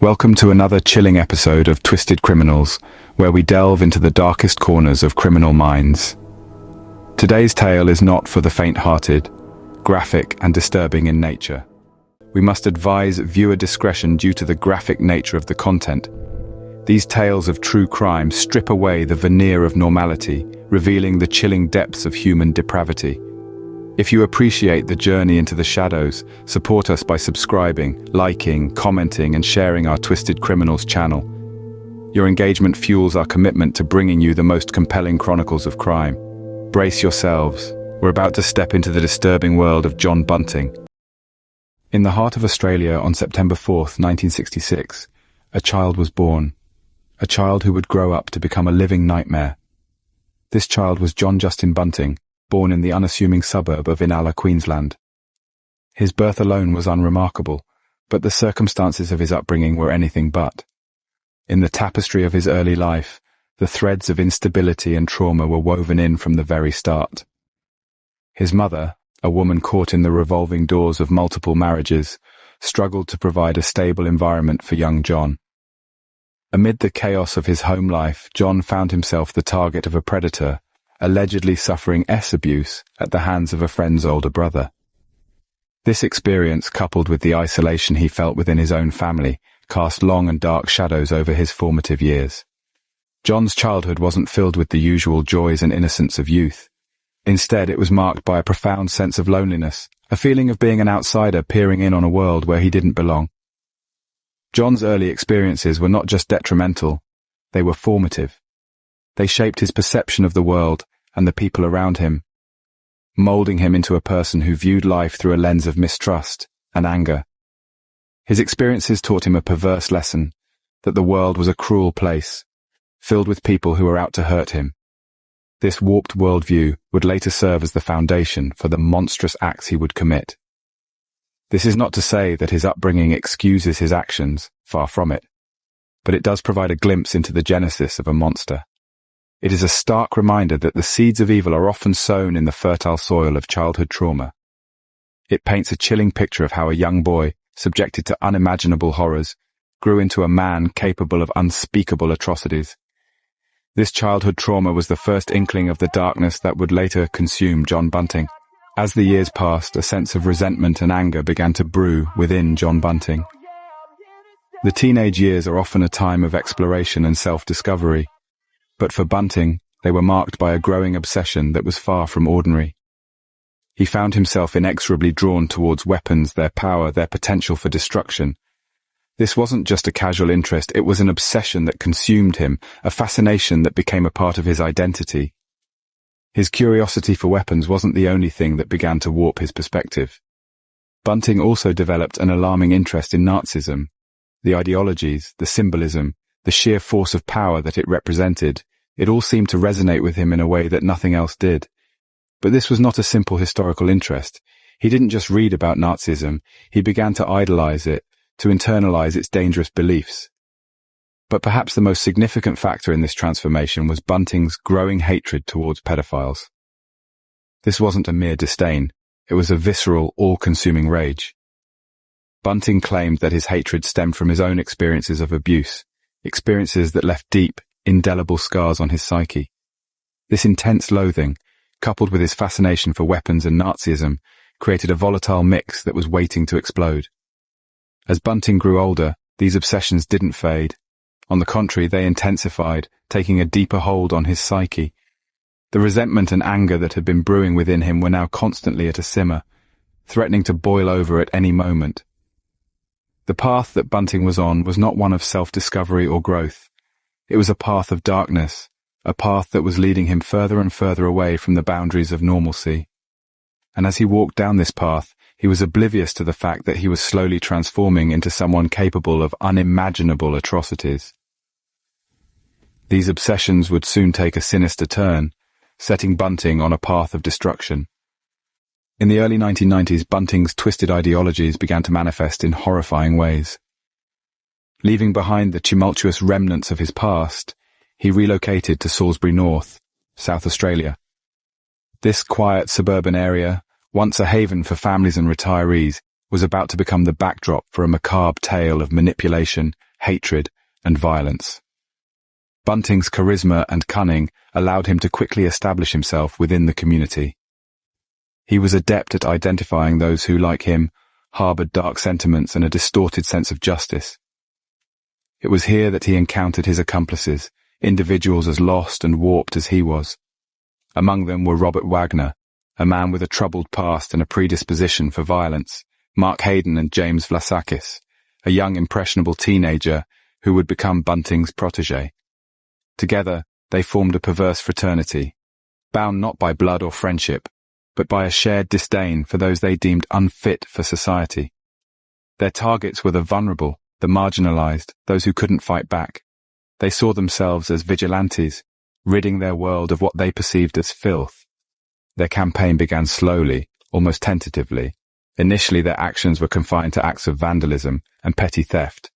Welcome to another chilling episode of Twisted Criminals, where we delve into the darkest corners of criminal minds. Today's tale is not for the faint-hearted, graphic and disturbing in nature. We must advise viewer discretion due to the graphic nature of the content. These tales of true crime strip away the veneer of normality, revealing the chilling depths of human depravity. If you appreciate the journey into the shadows, support us by subscribing, liking, commenting, and sharing our Twisted Criminals channel. Your engagement fuels our commitment to bringing you the most compelling chronicles of crime. Brace yourselves. We're about to step into the disturbing world of John Bunting. In the heart of Australia on September 4th, 1966, a child was born. A child who would grow up to become a living nightmare. This child was John Justin Bunting, born in the unassuming suburb of Inala, Queensland. His birth alone was unremarkable, but the circumstances of his upbringing were anything but. In the tapestry of his early life, the threads of instability and trauma were woven in from the very start. His mother, a woman caught in the revolving doors of multiple marriages, struggled to provide a stable environment for young John. Amid the chaos of his home life, John found himself the target of a predator, allegedly suffering abuse at the hands of a friend's older brother. This experience, coupled with the isolation he felt within his own family, cast long and dark shadows over his formative years. John's childhood wasn't filled with the usual joys and innocence of youth. Instead, it was marked by a profound sense of loneliness, a feeling of being an outsider peering in on a world where he didn't belong. John's early experiences were not just detrimental, they were formative. They shaped his perception of the world and the people around him, molding him into a person who viewed life through a lens of mistrust and anger. His experiences taught him a perverse lesson, that the world was a cruel place, filled with people who were out to hurt him. This warped worldview would later serve as the foundation for the monstrous acts he would commit. This is not to say that his upbringing excuses his actions, far from it, but it does provide a glimpse into the genesis of a monster. It is a stark reminder that the seeds of evil are often sown in the fertile soil of childhood trauma. It paints a chilling picture of how a young boy, subjected to unimaginable horrors, grew into a man capable of unspeakable atrocities. This childhood trauma was the first inkling of the darkness that would later consume John Bunting. As the years passed, a sense of resentment and anger began to brew within John Bunting. The teenage years are often a time of exploration and self-discovery. But for Bunting, they were marked by a growing obsession that was far from ordinary. He found himself inexorably drawn towards weapons, their power, their potential for destruction. This wasn't just a casual interest, it was an obsession that consumed him, a fascination that became a part of his identity. His curiosity for weapons wasn't the only thing that began to warp his perspective. Bunting also developed an alarming interest in Nazism. The ideologies, the symbolism, the sheer force of power that it represented, it all seemed to resonate with him in a way that nothing else did. But this was not a simple historical interest. He didn't just read about Nazism, he began to idolize it, to internalize its dangerous beliefs. But perhaps the most significant factor in this transformation was Bunting's growing hatred towards pedophiles. This wasn't a mere disdain, it was a visceral, all-consuming rage. Bunting claimed that his hatred stemmed from his own experiences of abuse, experiences that left deep, indelible scars on his psyche. This intense loathing, coupled with his fascination for weapons and Nazism, created a volatile mix that was waiting to explode. As Bunting grew older, these obsessions didn't fade. On the contrary, they intensified, taking a deeper hold on his psyche. The resentment and anger that had been brewing within him were now constantly at a simmer, threatening to boil over at any moment. The path that Bunting was on was not one of self-discovery or growth. It was a path of darkness, a path that was leading him further and further away from the boundaries of normalcy. And as he walked down this path, he was oblivious to the fact that he was slowly transforming into someone capable of unimaginable atrocities. These obsessions would soon take a sinister turn, setting Bunting on a path of destruction. In the early 1990s, Bunting's twisted ideologies began to manifest in horrifying ways. Leaving behind the tumultuous remnants of his past, he relocated to Salisbury North, South Australia. This quiet suburban area, once a haven for families and retirees, was about to become the backdrop for a macabre tale of manipulation, hatred, and violence. Bunting's charisma and cunning allowed him to quickly establish himself within the community. He was adept at identifying those who, like him, harbored dark sentiments and a distorted sense of justice. It was here that he encountered his accomplices, individuals as lost and warped as he was. Among them were Robert Wagner, a man with a troubled past and a predisposition for violence, Haydon and Jamie Vlassakis, a young impressionable teenager who would become Bunting's protege. Together, they formed a perverse fraternity, bound not by blood or friendship, but by a shared disdain for those they deemed unfit for society. Their targets were the vulnerable, the marginalized, those who couldn't fight back. They saw themselves as vigilantes, ridding their world of what they perceived as filth. Their campaign began slowly, almost tentatively. Initially, their actions were confined to acts of vandalism and petty theft.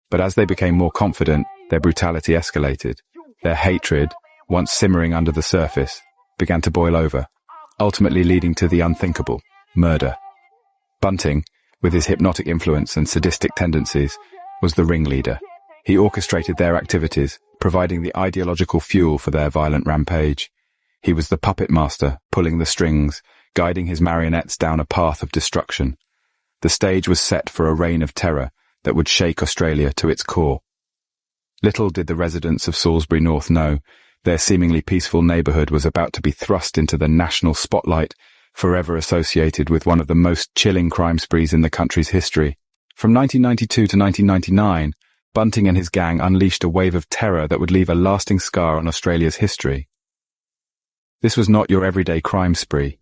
But as they became more confident, their brutality escalated. Their hatred, once simmering under the surface, began to boil over, ultimately leading to the unthinkable, murder. Bunting, with his hypnotic influence and sadistic tendencies, was the ringleader. He orchestrated their activities, providing the ideological fuel for their violent rampage. He was the puppet master, pulling the strings, guiding his marionettes down a path of destruction. The stage was set for a reign of terror that would shake Australia to its core. Little did the residents of Salisbury North know, their seemingly peaceful neighbourhood was about to be thrust into the national spotlight, forever associated with one of the most chilling crime sprees in the country's history. From 1992 to 1999, Bunting and his gang unleashed a wave of terror that would leave a lasting scar on Australia's history. This was not your everyday crime spree.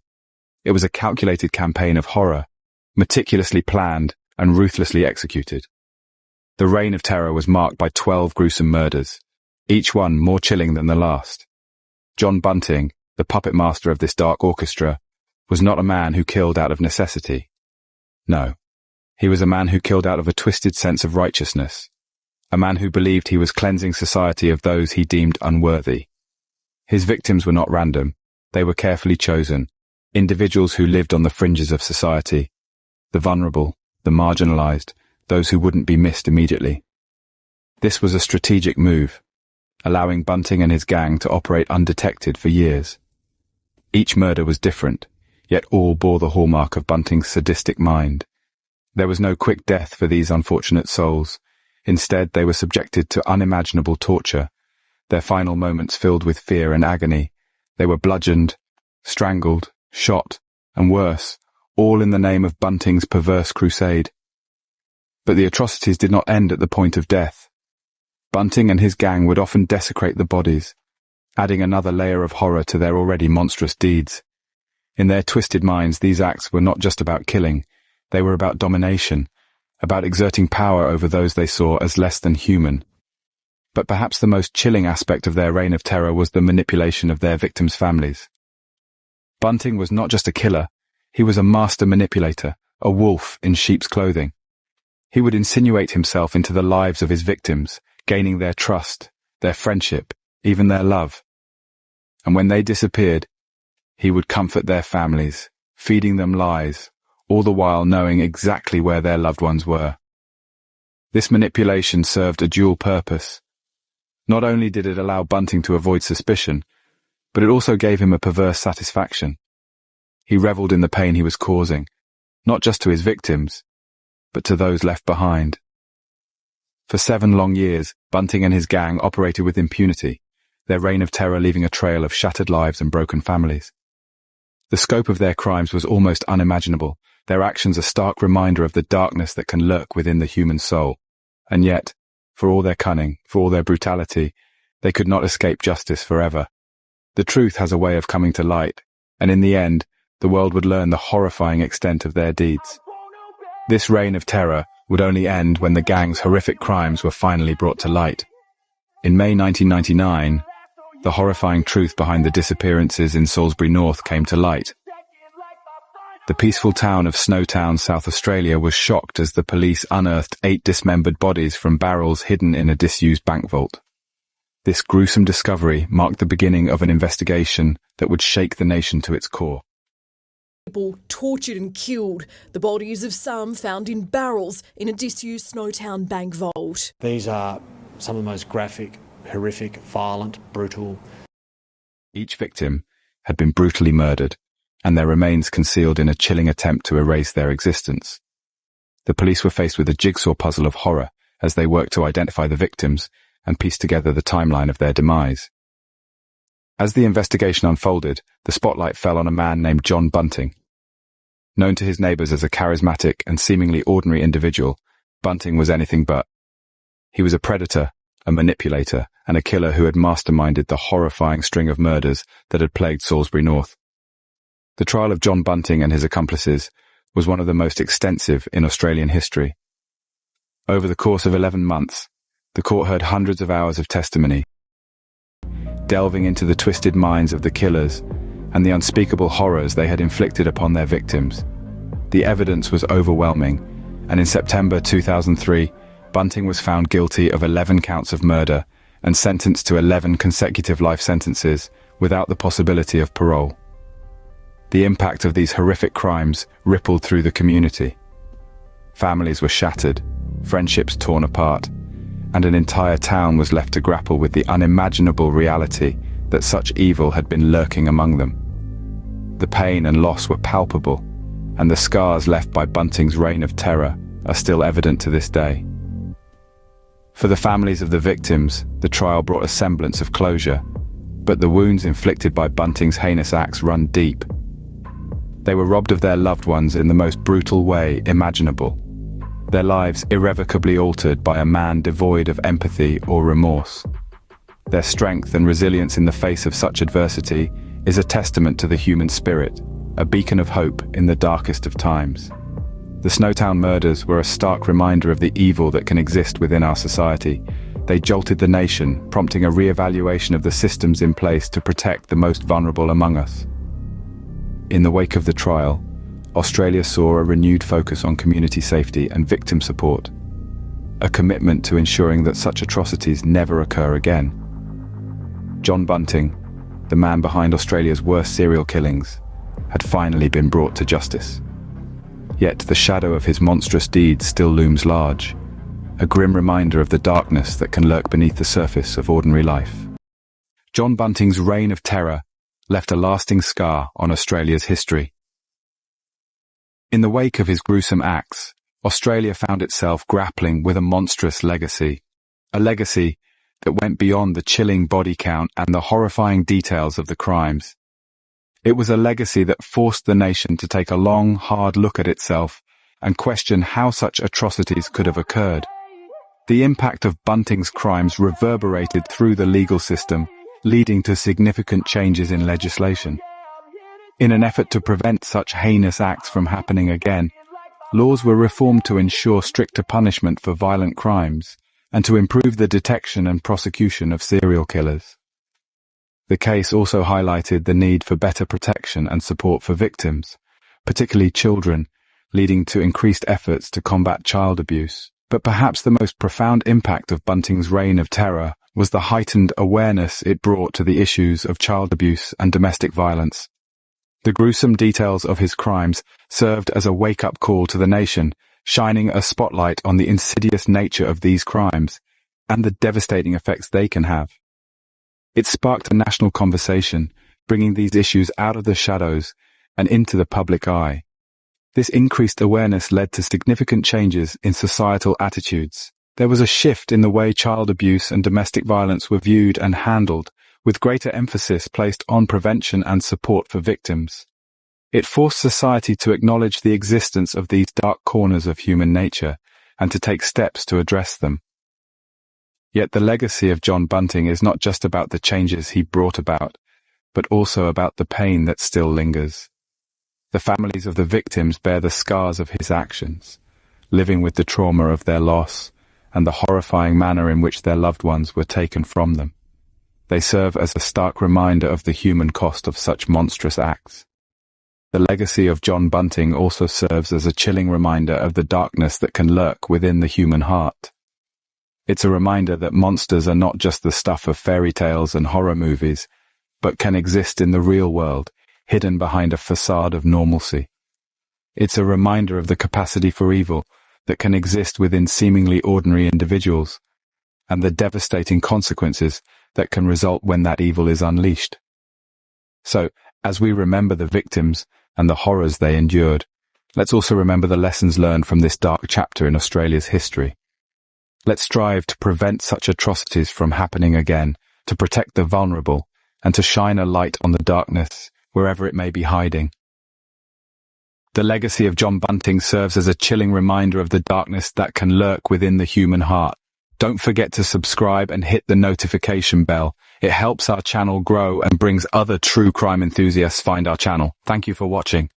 It was a calculated campaign of horror, meticulously planned and ruthlessly executed. The reign of terror was marked by 12 gruesome murders, each one more chilling than the last. John Bunting, the puppet master of this dark orchestra, was not a man who killed out of necessity. No, he was a man who killed out of a twisted sense of righteousness, a man who believed he was cleansing society of those he deemed unworthy. His victims were not random, they were carefully chosen, individuals who lived on the fringes of society, the vulnerable, the marginalized, those who wouldn't be missed immediately. This was a strategic move, allowing Bunting and his gang to operate undetected for years. Each murder was different, yet all bore the hallmark of Bunting's sadistic mind. There was no quick death for these unfortunate souls. Instead, they were subjected to unimaginable torture, their final moments filled with fear and agony. They were bludgeoned, strangled, shot, and worse, all in the name of Bunting's perverse crusade. But the atrocities did not end at the point of death. Bunting and his gang would often desecrate the bodies, adding another layer of horror to their already monstrous deeds. In their twisted minds, these acts were not just about killing, they were about domination, about exerting power over those they saw as less than human. But perhaps the most chilling aspect of their reign of terror was the manipulation of their victims' families. Bunting was not just a killer, he was a master manipulator, a wolf in sheep's clothing. He would insinuate himself into the lives of his victims, gaining their trust, their friendship, even their love. And when they disappeared, he would comfort their families, feeding them lies, all the while knowing exactly where their loved ones were. This manipulation served a dual purpose. Not only did it allow Bunting to avoid suspicion, but it also gave him a perverse satisfaction. He reveled in the pain he was causing, not just to his victims, but to those left behind. For 7 long years, Bunting and his gang operated with impunity, their reign of terror leaving a trail of shattered lives and broken families. The scope of their crimes was almost unimaginable, their actions a stark reminder of the darkness that can lurk within the human soul. And yet, for all their cunning, for all their brutality, they could not escape justice forever. The truth has a way of coming to light, and in the end, the world would learn the horrifying extent of their deeds. This reign of terror would only end when the gang's horrific crimes were finally brought to light. In May 1999, the horrifying truth behind the disappearances in Salisbury North came to light. The peaceful town of Snowtown, South Australia, was shocked as the police unearthed 8 dismembered bodies from barrels hidden in a disused bank vault. This gruesome discovery marked the beginning of an investigation that would shake the nation to its core. People tortured and killed, the bodies of some found in barrels in a disused Snowtown bank vault. These are some of the most graphic, horrific, violent, brutal. Each victim had been brutally murdered, and their remains concealed in a chilling attempt to erase their existence. The police were faced with a jigsaw puzzle of horror as they worked to identify the victims and piece together the timeline of their demise. As the investigation unfolded, the spotlight fell on a man named John Bunting. Known to his neighbors as a charismatic and seemingly ordinary individual, Bunting was anything but. He was a predator, a manipulator, and a killer who had masterminded the horrifying string of murders that had plagued Salisbury North. The trial of John Bunting and his accomplices was one of the most extensive in Australian history. Over the course of 11 months, the court heard hundreds of hours of testimony, delving into the twisted minds of the killers and the unspeakable horrors they had inflicted upon their victims. The evidence was overwhelming, and in September 2003, Bunting was found guilty of 11 counts of murder and sentenced to 11 consecutive life sentences without the possibility of parole. The impact of these horrific crimes rippled through the community. Families were shattered, friendships torn apart, and an entire town was left to grapple with the unimaginable reality that such evil had been lurking among them. The pain and loss were palpable, and the scars left by Bunting's reign of terror are still evident to this day. For the families of the victims, the trial brought a semblance of closure, but the wounds inflicted by Bunting's heinous acts run deep. They were robbed of their loved ones in the most brutal way imaginable, their lives irrevocably altered by a man devoid of empathy or remorse. Their strength and resilience in the face of such adversity is a testament to the human spirit, a beacon of hope in the darkest of times. The Snowtown murders were a stark reminder of the evil that can exist within our society. They jolted the nation, prompting a re-evaluation of the systems in place to protect the most vulnerable among us. In the wake of the trial, Australia saw a renewed focus on community safety and victim support, a commitment to ensuring that such atrocities never occur again. John Bunting, the man behind Australia's worst serial killings, had finally been brought to justice. Yet the shadow of his monstrous deeds still looms large, a grim reminder of the darkness that can lurk beneath the surface of ordinary life. John Bunting's reign of terror left a lasting scar on Australia's history. In the wake of his gruesome acts, Australia found itself grappling with a monstrous legacy, a legacy that went beyond the chilling body count and the horrifying details of the crimes. It was a legacy that forced the nation to take a long, hard look at itself and question how such atrocities could have occurred. The impact of Bunting's crimes reverberated through the legal system, leading to significant changes in legislation. In an effort to prevent such heinous acts from happening again, laws were reformed to ensure stricter punishment for violent crimes and to improve the detection and prosecution of serial killers. The case also highlighted the need for better protection and support for victims, particularly children, leading to increased efforts to combat child abuse. But perhaps the most profound impact of Bunting's reign of terror was the heightened awareness it brought to the issues of child abuse and domestic violence. The gruesome details of his crimes served as a wake-up call to the nation, shining a spotlight on the insidious nature of these crimes and the devastating effects they can have. It sparked a national conversation, bringing these issues out of the shadows and into the public eye. This increased awareness led to significant changes in societal attitudes. There was a shift in the way child abuse and domestic violence were viewed and handled, with greater emphasis placed on prevention and support for victims. It forced society to acknowledge the existence of these dark corners of human nature and to take steps to address them. Yet the legacy of John Bunting is not just about the changes he brought about, but also about the pain that still lingers. The families of the victims bear the scars of his actions, living with the trauma of their loss and the horrifying manner in which their loved ones were taken from them. They serve as a stark reminder of the human cost of such monstrous acts. The legacy of John Bunting also serves as a chilling reminder of the darkness that can lurk within the human heart. It's a reminder that monsters are not just the stuff of fairy tales and horror movies, but can exist in the real world, hidden behind a facade of normalcy. It's a reminder of the capacity for evil that can exist within seemingly ordinary individuals, and the devastating consequences that can result when that evil is unleashed. So, as we remember the victims and the horrors they endured, let's also remember the lessons learned from this dark chapter in Australia's history. Let's strive to prevent such atrocities from happening again, to protect the vulnerable, and to shine a light on the darkness wherever it may be hiding. The legacy of John Bunting serves as a chilling reminder of the darkness that can lurk within the human heart. Don't forget to subscribe and hit the notification bell. It helps our channel grow and brings other true crime enthusiasts find our channel. Thank you for watching.